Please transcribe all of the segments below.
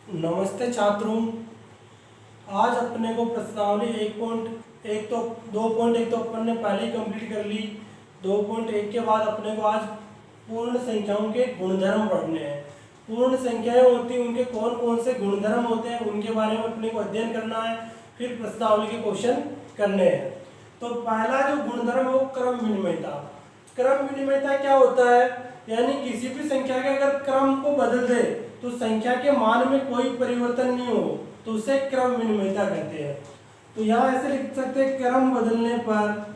नमस्ते छात्रों। आज अपने को प्रश्नावली 1.1 तो 2.1 तो अपन ने पहले ही कंप्लीट कर ली। 2.1 के बाद अपने को आज पूर्ण संख्याओं के गुणधर्म पढ़ने हैं। पूर्ण संख्याएं होती हैं, उनके कौन कौन से गुणधर्म होते हैं उनके बारे में अपने को अध्ययन करना है, फिर प्रश्नावली के क्वेश्चन करने हैं। तो पहला जो गुणधर्म है वो क्रम विनिमयता। क्रम विनिमयता क्या होता है, यानी किसी भी संख्या के अगर क्रम को बदल दे तो संख्या के मान में कोई परिवर्तन नहीं हो तो उसे क्रम विनिमयता कहते हैं। तो यहाँ ऐसे लिख सकते हैं, क्रम बदलने पर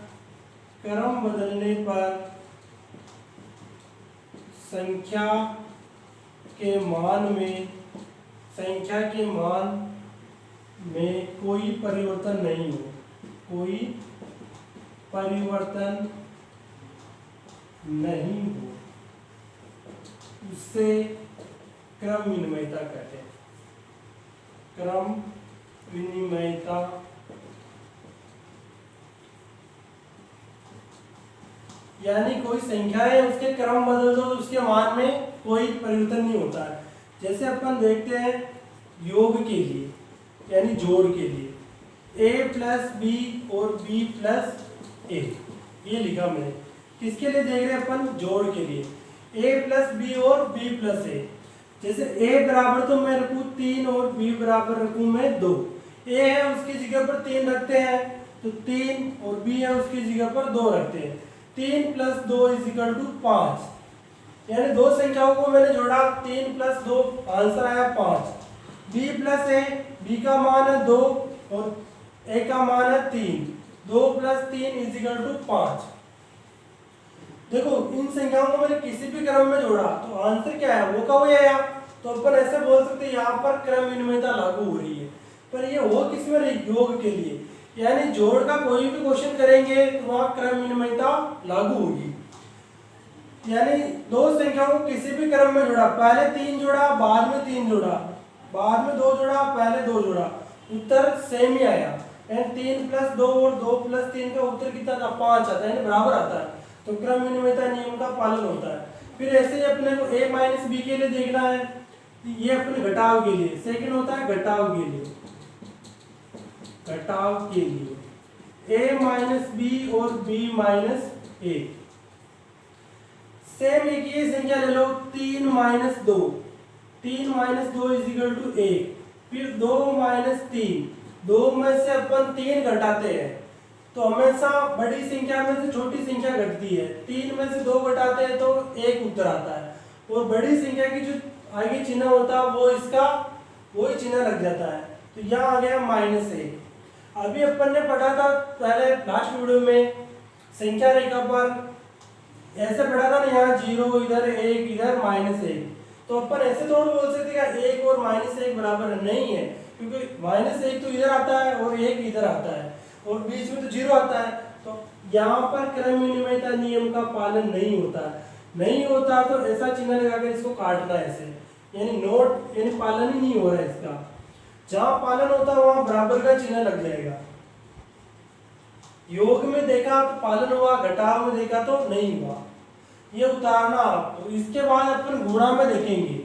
संख्या के मान में कोई परिवर्तन नहीं हो, उससे क्रम विनिमयता कहते हैं। क्रम विनिमयता यानी कोई संख्या है, उसके क्रम बदल दो तो उसके मान में कोई परिवर्तन नहीं होता है। जैसे अपन देखते हैं योग के लिए यानी जोड़ के लिए a प्लस बी और b प्लस ए, ये लिखा मैंने। किसके लिए देख रहे हैं अपन? जोड़ के लिए a प्लस बी और b प्लस ए। जैसे a बराबर तो मैं रखूँ 3 और b बराबर रखूँ मैं 2। a है उसकी जगह पर 3 रखते हैं तो 3, और b है उसकी जगह पर 2 रखते हैं। 3 प्लस 2 इज इक्वल टू 5, यानी दो संख्याओं को मैंने जोड़ा, 3 प्लस 2 आंसर आया 5। b प्लस ए, b का मान है 2 और a का मान है 3, 2 प्लस 3 इज इक्वल टू 5। देखो इन संख्याओं को मैंने किसी भी क्रम में जोड़ा तो आंसर क्या है, वो का वही आया। तो अपन ऐसे बोल सकते हैं यहाँ पर क्रम विनिमयता लागू हो रही है। पर ये हो किस में रही? योग के लिए, यानी जोड़ का कोई भी क्वेश्चन करेंगे तो वहां क्रम विनिमयता लागू होगी। यानी दो संख्याओं को किसी भी क्रम में जोड़ा, पहले 3 जोड़ा, बाद में 3 जोड़ा, बाद में 2 जोड़ा, पहले 2 जोड़ा, उत्तर सेम ही आया। यानी 3 प्लस 2 और 2 प्लस 3 का उत्तर कितना था? 5 आता है, यानी बराबर आता है। तो क्रम विनिमयता नियम का पालन होता है। फिर ऐसे ही अपने को a माइनस बी के लिए देखना है, ये अपने घटाव के लिए। सेकंड होता है घटाव के लिए a माइनस बी और b माइनस ए। सेम एक ये संख्या ले लो, 3 minus 2, 3 minus 2 is equal to 1। फिर 2 माइनस 3, 2 में से अपन 3 घटाते हैं तो हमेशा बड़ी संख्या में से छोटी संख्या घटती है। 3 में से 2 घटाते हैं तो 1 उत्तर आता है, और बड़ी संख्या की जो आगे चिन्ह होता है वो इसका वही चिन्ह लग जाता है। तो यहाँ आ गया माइनस 1। अभी अपन ने पढ़ा था पहले लास्ट वीडियो में संख्या रेखा पर, ऐसे पढ़ा था ना, यहाँ 0 इधर 1 इधर माइनस 1। तो अपन ऐसे थोड़ा बोल सकते हैं 1 और माइनस 1 बराबर नहीं है, क्योंकि माइनस 1 तो इधर आता है और 1 इधर आता है और बीच में तो 0 आता है। तो यहाँ पर क्रम विनिमयता नियम का पालन नहीं होता तो ऐसा चिन्ह लगाकर इसको काटना है ऐसे, यानी पालन ही नहीं हो रहा है इसका। जहां पालन होता है वहां बराबर का चिन्ह लग जाएगा। योग में देखा तो पालन हुआ, घटाव में देखा तो नहीं हुआ, ये उतारना आप। तो इसके बाद अपन गुणा में देखेंगे,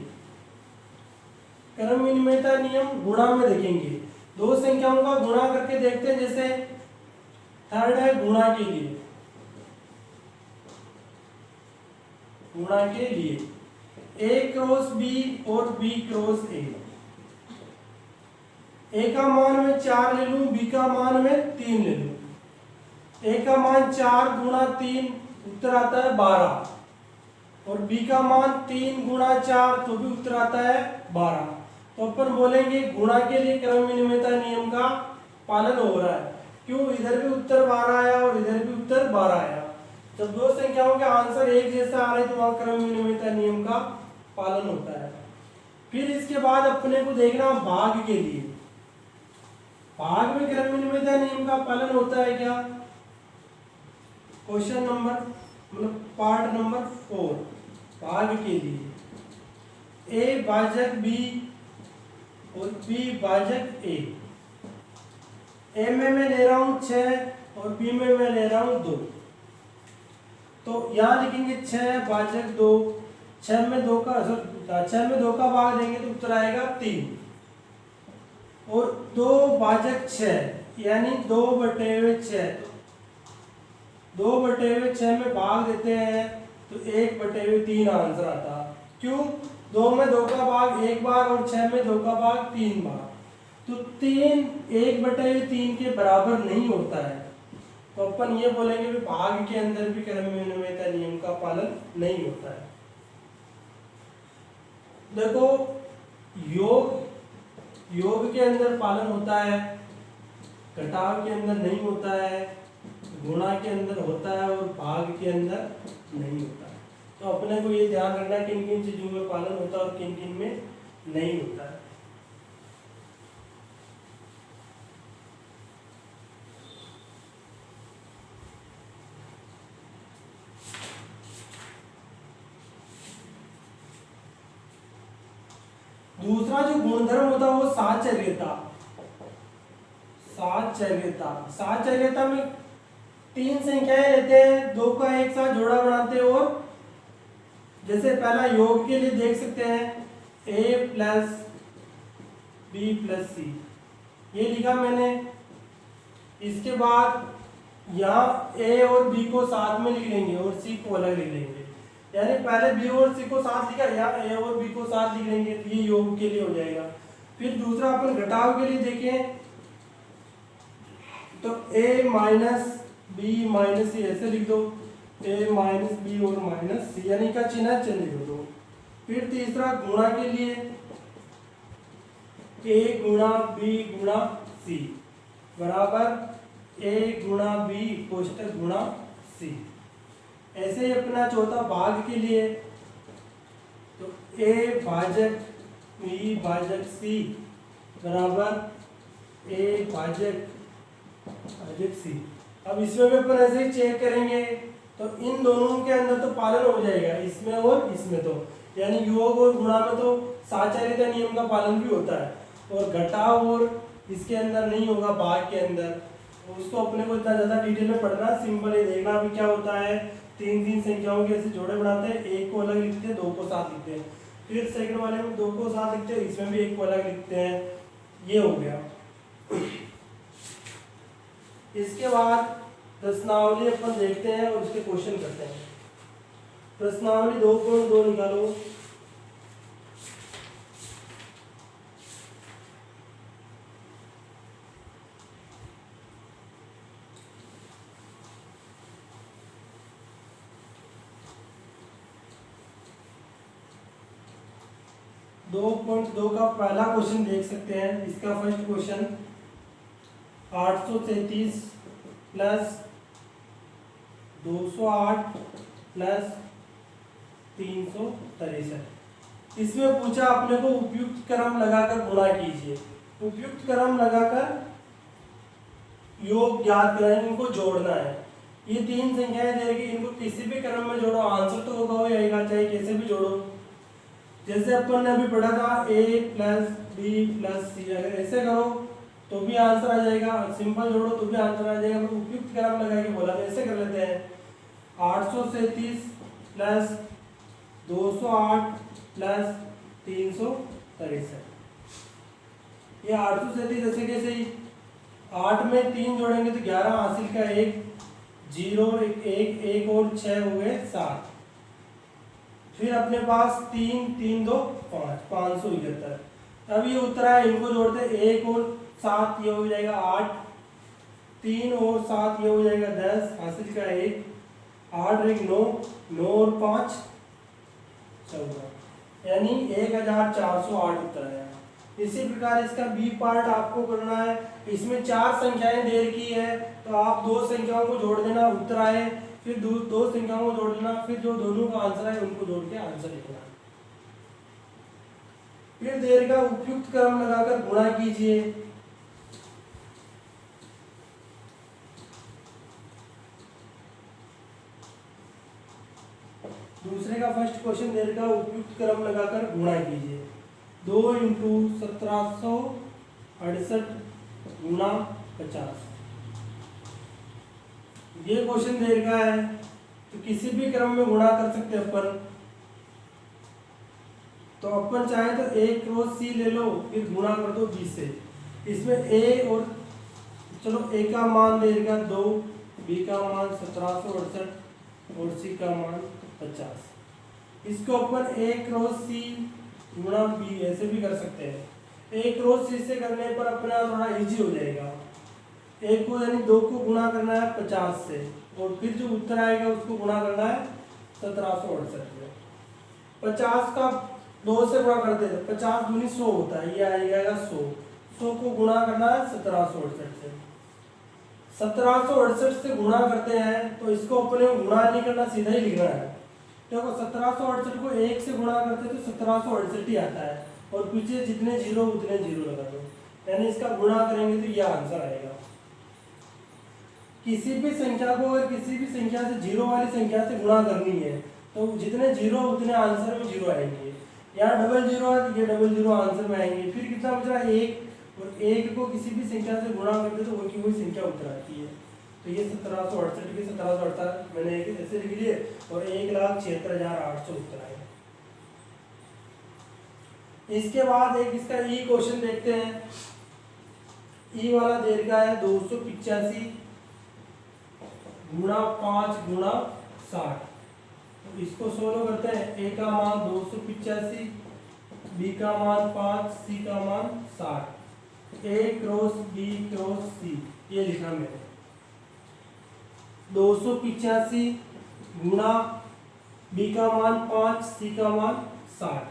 क्रम विनिमयता नियम गुणा में देखेंगे। दो संख्याओं का गुणा करके देखते हैं। जैसे थर्ड है गुणा के लिए, a क्रॉस b और b क्रॉस a। a का मान मैं 4 ले लूं, b का मान मैं 3 ले लूं। a का मान 4 गुणा 3 उत्तर आता है 12, और b का मान 3 गुणा 4 तो भी उत्तर आता है 12। तो अपन बोलेंगे गुणा के लिए क्रम विनिमयता नियम का पालन हो रहा है। क्यों? इधर भी उत्तर 12 आया और इधर भी उत्तर 12 आया। जब दो संख्याओं के आंसर एक जैसा आ रहे तो वहां क्रम विनिमयता नियम का पालन होता है। फिर इसके बाद अपने को देखना भाग के लिए। भाग में क्रम विनिमयता नियम का पालन होता है क्या? क्वेश्चन नंबर पार्ट नंबर 4, भाग के लिए a भाजक b और b भाजक a। a में मैं ले रहा हूं 6 और b में मैं ले रहा हूं 2। तो यहाँ लिखेंगे 6 भाजक 2, 6 में 2 का भाग देंगे तो उत्तर आएगा 3। और 2/6 यानी 2/6, 2/6 में भाग देते हैं तो 1/3 आंसर आता। क्यों? 2 में 2 का भाग 1 बार और 6 में 2 का भाग 3 बार, तो 3 1/3 के बराबर नहीं होता है, तो अपन ये बोलेंगे कि भाग के अंदर भी क्रमविनिमयता नियम का पालन नहीं होता है। देखो, योग के अंदर पालन होता है, घटाव के अंदर नहीं होता है, गुणा के अंदर होता है और भाग के अंदर नहीं होता है। तो अपने को ये ध्यान रखना है किन किन चीजों में पालन होता है और किन किन में नहीं होता है। दूसरा जो गुणधर्म होता है वो साहचर्यता। साहचर्यता में 3 संख्याएं लेते हैं, 2 का एक साथ जोड़ा बनाते हैं, और जैसे पहला योग के लिए देख सकते हैं a + b + c, ये लिखा मैंने। इसके बाद यहाँ a और b को साथ में लिख लेंगे और c को अलग लिख लेंगे, यानी पहले b और c को साथ लिखा, यहाँ a और b को साथ लिख लेंगे, ये योग के लिए हो जाएगा। फिर दूसरा अपन घटाव के लिए देखें तो a - b - c ऐसे लिख दो, a - b और -c, यानी का चिन्ह चेंज कर दो। फिर तीसरा गुणा के लिए a × b × c बराबर a × b कोष्टक गुणा c। ऐसे ही अपना चौथा भाग के लिए तो a/b/c बराबर a/c। अब इसमें भी अपन ऐसे ही चेक करेंगे तो इन दोनों के अंदर तो पालन हो जाएगा, इसमें और इसमें, तो यानी योग और गुणा में तो साहचर्यता नियम का पालन भी होता है, और घटाव और इसके अंदर नहीं होगा, भाग के अंदर। उसको अपने को इतना ज़्यादा डिटेल में पढ़ना, सिंपल ही देखना भी क्या होता है। 3 संख्याओं के ऐसे जोड़े बनाते हैं, एक को अलग लिखते हैं, 2 को साथ लिखते हैं, फिर सेकंड वाले में 2 को साथ लिखते हैं, इसमें भी एक को अलग लिखते हैं, ये हो गया। इसके बाद प्रश्नावली अपन देखते हैं और उसके क्वेश्चन करते हैं। प्रश्नावली 2.2 निकालो। दो पॉइंट 2 का पहला क्वेश्चन देख सकते हैं। इसका फर्स्ट क्वेश्चन 833 प्लस 208 प्लस 363। इसमें पूछा अपने को उपयुक्त क्रम लगाकर गुणा कीजिए। उपयुक्त क्रम लगाकर योग ज्ञात करें, इनको जोड़ना है। ये 3 संख्याएं दे रखी, इनको किसी भी क्रम में जोड़ो, आंसर तो होगा ही आएगा, चाहे कैसे भी जोड़ो। जैसे अपन ने अभी पढ़ा था a + b + c, अगर ऐसे करो तो भी आंसर आ जाएगा, सिंपल जोड़ो तो भी आंसर आ जाएगा। उपयुक्त क्रम लगा के बोला तो ऐसे कर लेते हैं 833 प्लस 208 प्लस 363। ये 833 ऐसे कैसे ही 8 में 3 जोड़ेंगे तो 11 हासिल का 1 0 1 और 6 हो गए 7। फिर अपने पास 3 3 2 5 571। अब ये उत्तरा है, इनको जोड़ते 1 और 7 ये हो जाएगा 8, 3 और 7 ये हो जाएगा 10, हासिल का 1 8 और 1 9 9 और 5 14, यानी 1408 उत्तर आया। इसी प्रकार इसका बी पार्ट आपको करना है। इसमें 4 संख्याएं दे रखी है तो आप 2 संख्याओं को जोड़ देना, उत्तर आए, फिर 2 संख्याओं को जोड़ लेना, फिर जो दोनों का आंसर है उनको जोड़ के आंसर लिखना। फिर देर का उपयुक्त क्रम लगाकर गुणा कीजिए। दूसरे का फर्स्ट क्वेश्चन देर का उपयुक्त क्रम लगाकर गुणा कीजिए। 2 × 1768 गुणा 50। ये क्वेश्चन दे रखा है तो किसी भी क्रम में गुणा कर सकते हैं अपन। तो अपन चाहे तो 1 × c ले लो, फिर गुणा कर दो 20 से। इसमें ए और चलो ए का मान देगा 2, बी का मान 1768 और सी का मान 50। इसको अपन ए क्रॉस सी गुणा बी ऐसे भी कर सकते हैं। ए क्रॉस सी से करने पर अपना थोड़ा इजी हो जाएगा। ए को यानी 2 को गुणा करना है 50 से और फिर जो उत्तर आएगा उसको गुणा करना है 1768 से। 50 का 2 से गुणा करते हैं 50 दूनी 100 होता है, ये आएगा 100। 100 को गुणा करना है 1768 से। 1768 से गुणा करते हैं तो इसको अपने गुणा नहीं करना, सीधा ही लिखना है। देखो 1768 को 1 से गुणा करते हैं तो 1768 ही आता है और पीछे जितने जीरो उतने जीरो लगा दो, यानी इसका गुणा करेंगे तो यह आंसर आएगा। किसी भी संख्या को अगर किसी भी संख्या से जीरो वाली संख्या से गुणा करनी है तो जितने जीरो उतने आंसर में जीरो आएंगे। यहाँ डबल जीरो है, ये डबल जीरो आंसर में आएंगे। फिर कितना बच रहा है 1, और 1 को किसी भी संख्या से गुणा करते तो वही संख्या उत्तर आती है। तो ये 1768 के 1768 मैंने एक ऐसे लिख लिए और 1,76,800 उत्तर आएगा। इसके बाद एक इसका ई क्वेश्चन देखते हैं। ई वाला दे रखा है 285 गुणा 5 गुणा 60। तो इसको सोल्व करते हैं। ए का मान 285, बी का मान 5, सी का मान 60। ए क्रॉस बी क्रॉस सी ये लिखा मैंने। 285 गुणा बी का मान 5, सी का मान 60।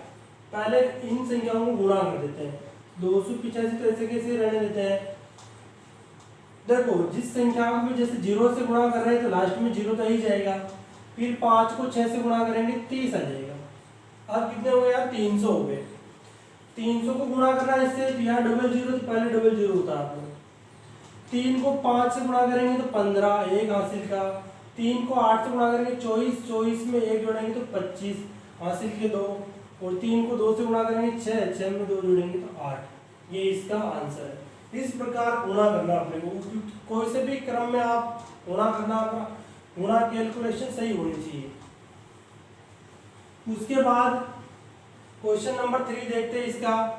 पहले इन संख्याओं को गुणा कर देते हैं। 285 तो ऐसे कैसे रहने देते हैं। देखो जिस संख्या को जैसे 0 से गुणा कर रहे हैं तो लास्ट में 0 तो ही जाएगा। फिर 5 को 6 से गुणा करेंगे 30 आ जाएगा। अब कितने हो गए यार 300 हो गए। 300 को गुणा करना है इससे, यहाँ डबल जीरो तो पहले डबल जीरो होता है। 3 को 5 से गुणा करेंगे तो 15, 1 हासिल का। 3 को 8 से गुणा करेंगे 24, 24 में 1 जोड़ेंगे तो 25 हासिल के 2, और 3 को 2 से गुणा करेंगे 6, 6 में 2 जोड़ेंगे तो 8। ये इसका आंसर है। इस प्रकार गुणा करना अपने को, कोई से भी क्रम में आप गुणा करना, आपका गुणा कैलकुलेशन सही होनी चाहिए। उसके बाद क्वेश्चन नंबर 3 देखते हैं इसका।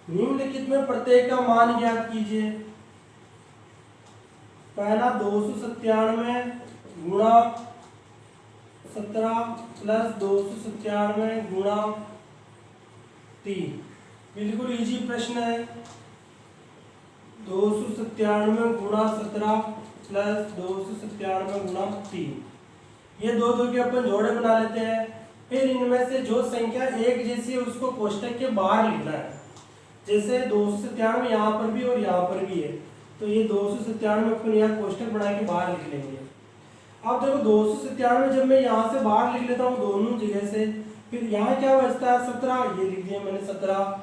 निम्नलिखित में प्रत्येक का मान ज्ञात कीजिए। पहला 297 गुणा 17 प्लस 297 गुणा 3। बिल्कुल इजी प्रश्न है। 297 गुणा 17 प्लस 297 गुणा 3। ये दो दो के अपन जोड़े बना लेते हैं। फिर इनमें से जो संख्या एक जैसी है उसको कोष्टक के बाहर लिखना है। जैसे 297 यहाँ पर भी और यहाँ पर भी है, तो ये 297 अपन यहाँ कोष्टक बना के बाहर लिख लेंगे। अब देखो 297 जब मैं यहाँ से बाहर लिख लेता हूँ दोनों जगह से, फिर यहाँ क्या बचता है 17, ये लिख दिया मैंने 17।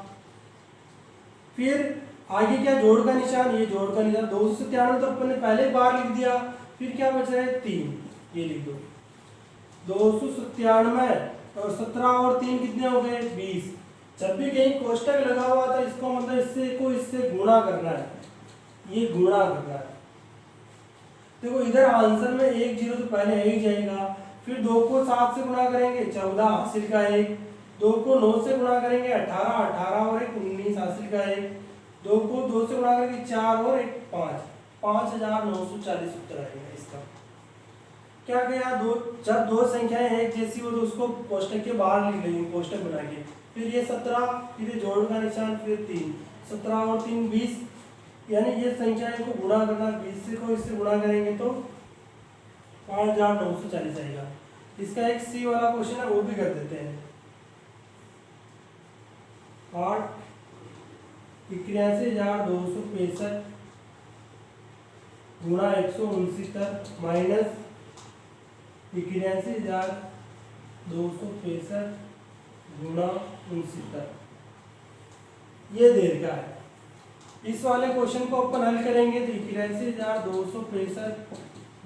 फिर आगे क्या जोड़ का निशान, ये जोड़ का निशान। 297 तो अपन ने पहले बाहर लिख दिया। फिर क्या बच रहा है 3, ये लिख दो। 297 और 17 और 3 कितने हो गए 20। जब भी कहीं कोष्टक लगा हुआ था इसको मतलब इससे गुणा करना है, ये गुणा करना है। देखो इधर आंसर में 1 0 तो पहले ही जाएगा। फिर 2 को 7 से गुणा करेंगे 14 हासिल का 1। 2 को 9 से गुणा करेंगे 18, 18 और 1 19 हासिल का 1। 2 को 2 से गुणा करके 4 और 1 5, 5940 उत्तर आएगा इसका। क्या गया जब दो संख्याएं एक जैसी हो तो उसको कोष्टक के बाहर लिख लेंगे कोष्टक बना के। फिर ये 17, फिर ये जोड़ का निशान, फिर 3, 17 और 3 20, यानी ये संख्याएं को गुणा करना। 20 से को इससे गुणा करेंगे तो 5940 आएगा। इसका एक सी वाला क्वेश्चन है वो भी कर देते हैं। 81,265 गुणा 169 माइनस 81,265 गुणा 69, ये दे रखा है। इस वाले क्वेश्चन को अपन हल करेंगे तो 81,265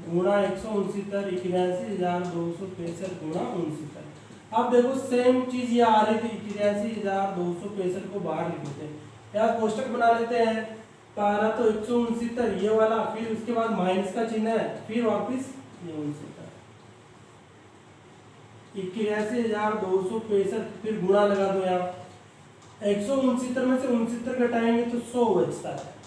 गुणा 169, 81,265 गुणा 69। अब देखो सेम चीज ये आ रही थी। 81,265 को बाहर लिख देते हैं, यहाँ कोष्टक बना लेते हैं। पहला तो 169 ये वाला, फिर उसके बाद माइनस का चिन्ह है, फिर वापिस ये 81,265, फिर गुणा लगा दो यहाँ, 169 में से 69 घटाएंगे तो 100 बचता है।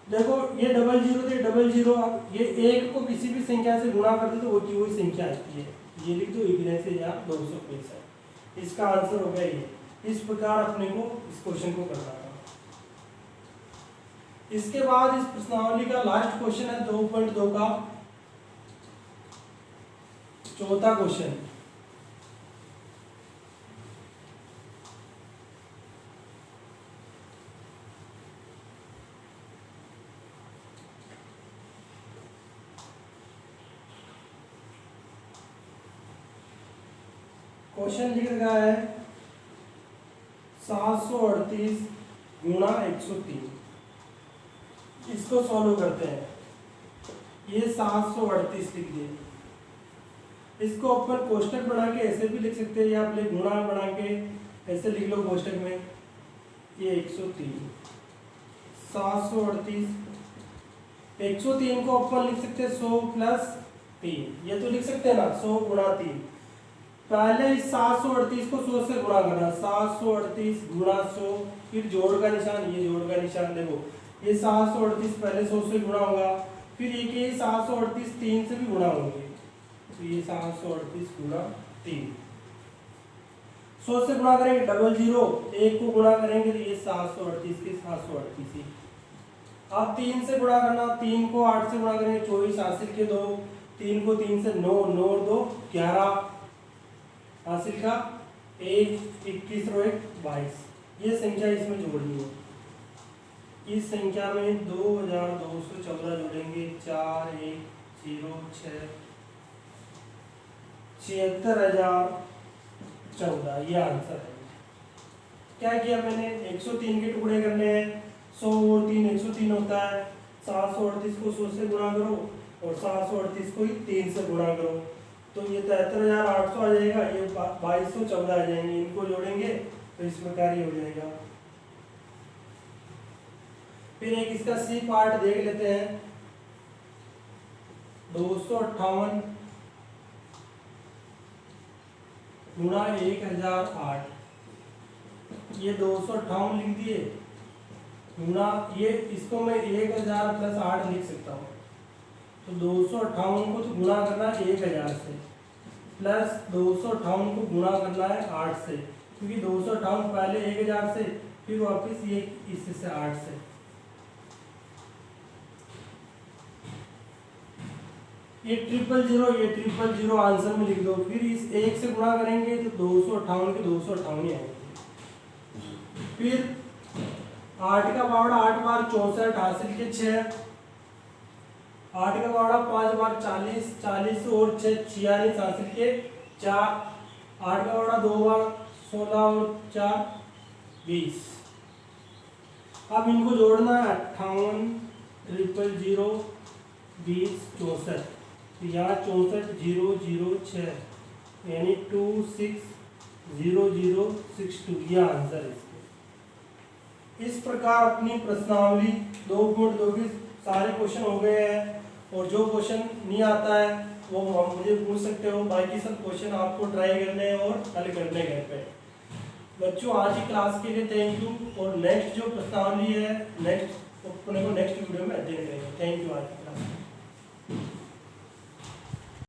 देखो ये डबल जीरो थे, डबल जीरो, ये एक को किसी भी संख्या से गुणा कर दो तो वो की वही संख्या आती है, ये लिख दो 81,265। इसका आंसर हो गया ये। इस प्रकार अपने को इस क्वेश्चन को करना था। इसके बाद इस प्रश्नावली का लास्ट क्वेश्चन है 2.2 का चौथा क्वेश्चन। क्वेश्चन लिख रहा है 738 गुणा 103। इसको सॉल्व करते हैं। ये 738 लिख दिए, इसको अपन कोष्टक बना के ऐसे भी लिख सकते हैं या आप गुणा बना के ऐसे लिख लो कोष्टक में। ये 103 738, 103 को अपन लिख सकते हैं 100 प्लस 3, ये तो लिख सकते हैं ना 100 गुणा 3। पहले इस 738 को 100 से गुणा करना, 738 गुणा 100, फिर जोड़ का निशान, ये जोड़ का निशान देखो, ये 738 पहले 100 से गुणा होगा, फिर एक ये 738 3 से भी गुणा होंगे, तो ये 738 गुणा 3, 100 से गुणा करेंगे डबल जीरो, एक को गुणा करेंगे तो ये 738 के 738 ही। अब 3 से गुणा करना, 3 को 8 से गुणा करेंगे 24 हासिल के 2, 3 को 3 से 9, 9 और 2 11 हासिल का 1, 21 और 1 22। ये संख्या इसमें जोड़नी है। इस संख्या में 2214 जोड़ेंगे, 4 1 0 6 76,014, ये आंसर है। क्या किया मैंने, 103 के टुकड़े करने हैं, 100 और 3 103 होता है, 738 को 100 से गुणा करो और 738 को ही 3 से गुणा करो, तो ये 73,800 आ जाएगा, ये 2214 आ जाएंगे, इनको जोड़ेंगे तो इस प्रकार ही हो जाएगा। फिर एक इसका सी पार्ट देख लेते हैं, 258 गुणा 1008, ये 258 लिख दिए गुणा, ये इसको मैं 1000 प्लस 8 लिख सकता हूँ, तो 258 को तो गुणा करना है 1000 से, प्लस 258 को गुणा करना है 8 से, क्योंकि 258 पहले 1000 से, फिर वापस ये इससे 8 से। ये 000 आंसर में लिख दो, फिर इस 1 से गुणा करेंगे तो 258 के 258 ही आएंगे। फिर 8 का पावड़ा 8 बार 64 हासिल के 6, 8 का पावड़ा 5 बार 40, 40 और 6 46 हासिल के 4, 8 का पावड़ा 2 बार 16 और 4 20। अब इनको जोड़ना है 58 000 20 64, तो यहाँ 64,006 यानी 260062, ये आंसर है इसके। इस प्रकार अपनी प्रश्नावली 2.2 के सारे क्वेश्चन हो गए हैं, और जो क्वेश्चन नहीं आता है वो मुझे पूछ सकते हो, बाकी सब क्वेश्चन आपको ट्राई करने हैं और हल करने घर पे। बच्चों आज की क्लास के लिए थैंक यू, और नेक्स्ट जो प्रश्नावली है नेक्स्ट अपने को नेक्स्ट वीडियो में अध्ययन करेंगे। थैंक यू आज की क्लास।